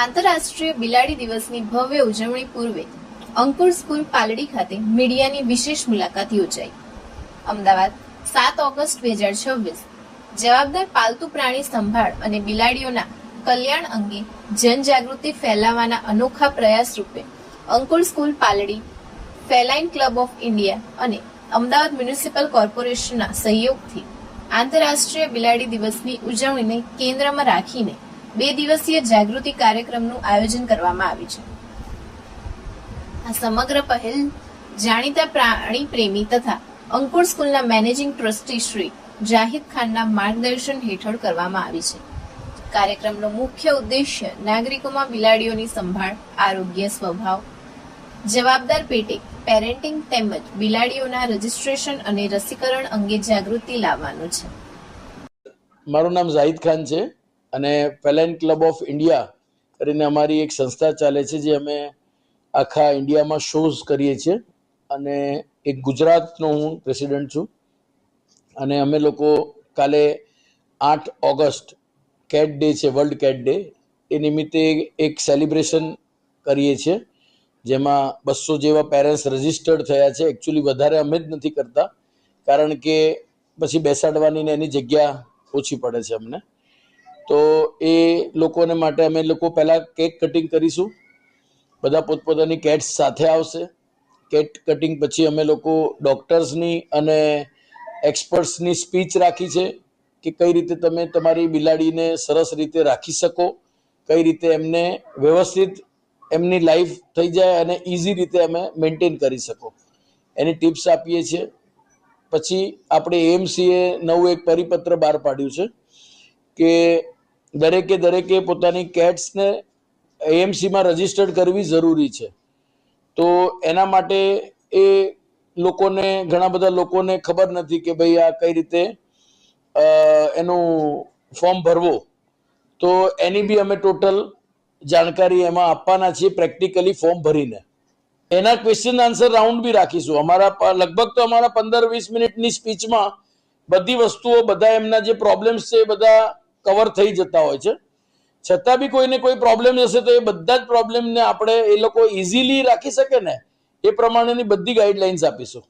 આંતરરાષ્ટ્રીય બિલાડી દિવસની ભવ્ય ઉજવણી પૂર્વે અંકુર સ્કૂલ પાલડી ખાતે મીડિયાની વિશેષ મુલાકાત યોજાઈ. અમદાવાદ 7 ઓગસ્ટ 2026 જવાબદાર પાલતુ પ્રાણી સંભાળ અને બિલાડીઓના કલ્યાણ અંગે જનજાગૃતિ ફેલાવવાના અનોખા પ્રયાસ રૂપે Ankur school Paldi, feline club of India અને અમદાવાદ મ્યુનિસિપલ કોર્પોરેશનના સહયોગથી આંતરરાષ્ટ્રીય બિલાડી દિવસની ઉજવણીને કેન્દ્રમાં રાખીને 2 દિવસીય જાગૃતિ કાર્યક્રમનું આયોજન કરવામાં આવ્યું છે. આ સમગ્ર પહેલ જાણીતા પ્રાણી પ્રેમી તથા અંકુર સ્કૂલના મેનેજિંગ ટ્રસ્ટી શ્રી જાહિદ ખાનના માર્ગદર્શન હેઠળ કરવામાં આવી છે. કાર્યક્રમનો મુખ્ય ઉદ્દેશ્ય નાગરિકોમાં બિલાડીઓની સંભાળ, આરોગ્ય, સ્વભાવ, જવાબદાર પેરેન્ટિંગ તેમજ બિલાડીઓના રજીસ્ટ્રેશન અને રસીકરણ અંગે જાગૃતિ લાવવાનો છે. મારું નામ જાહિદ ખાન છે અને ફેલાઇન ક્લબ ઓફ ઇન્ડિયા કરીને અમારી એક સંસ્થા ચાલે છે જે અમે આખા ઇન્ડિયામાં શોઝ કરીએ છીએ અને એક ગુજરાતનો હું પ્રેસિડન્ટ છું. અને અમે લોકો કાલે 8 ઓગસ્ટ કેટ ડે છે, વર્લ્ડ કેટ ડે, એ નિમિત્તે એક સેલિબ્રેશન કરીએ છીએ જેમાં 200 જેવા પેરેન્ટ્સ રજિસ્ટર્ડ થયા છે. એકચ્યુઅલી વધારે અમે જ નથી કરતા કારણ કે પછી બેસાડવાની ને એની જગ્યા ઓછી પડે છે અમને. તો એ લોકોને માટે અમે લોકો પહેલાં કેક કટિંગ કરીશું. બધા પોતપોતાની કેટ્સ સાથે આવશે. કેક કટિંગ પછી અમે લોકો ડૉક્ટર્સની અને એક્સપર્ટ્સની સ્પીચ રાખી છે કે કઈ રીતે તમે તમારી બિલાડીને સરસ રીતે રાખી શકો, કઈ રીતે એમને વ્યવસ્થિત એમની લાઈફ થઈ જાય અને ઇઝી રીતે અમે મેન્ટેન કરી શકો એની ટિપ્સ આપીએ છીએ. પછી આપણે એએમસીએ નવું એક પરિપત્ર બહાર પાડ્યું છે કે દરેકે પોતાની કેટ્સને એએમસીમાં રજીસ્ટર્ડ કરવી જરૂરી છે. તો એના માટે એ લોકોને, ઘણા બધા લોકોને ખબર નથી કે ભાઈ આ કઈ રીતે એનું ફોર્મ ભરવો. તો એની બી અમે ટોટલ જાણકારી એમાં આપવાના છીએ પ્રેક્ટિકલી ફોર્મ ભરીને. એના ક્વેશ્ચન આન્સર રાઉન્ડ બી રાખીશું. લગભગ તો અમારા 15-20 મિનિટની સ્પીચમાં બધી વસ્તુઓ, બધા એમના જે પ્રોબ્લેમ્સ છે એ બધા કવર થઈ જતા હોય છે. છતાં બી કોઈને કોઈ પ્રોબ્લેમ હશે તો એ બધા જ પ્રોબ્લેમને આપણે એ લોકો ઇઝીલી રાખી શકે ને એ પ્રમાણેની બધી ગાઈડલાઇન્સ આપીશું.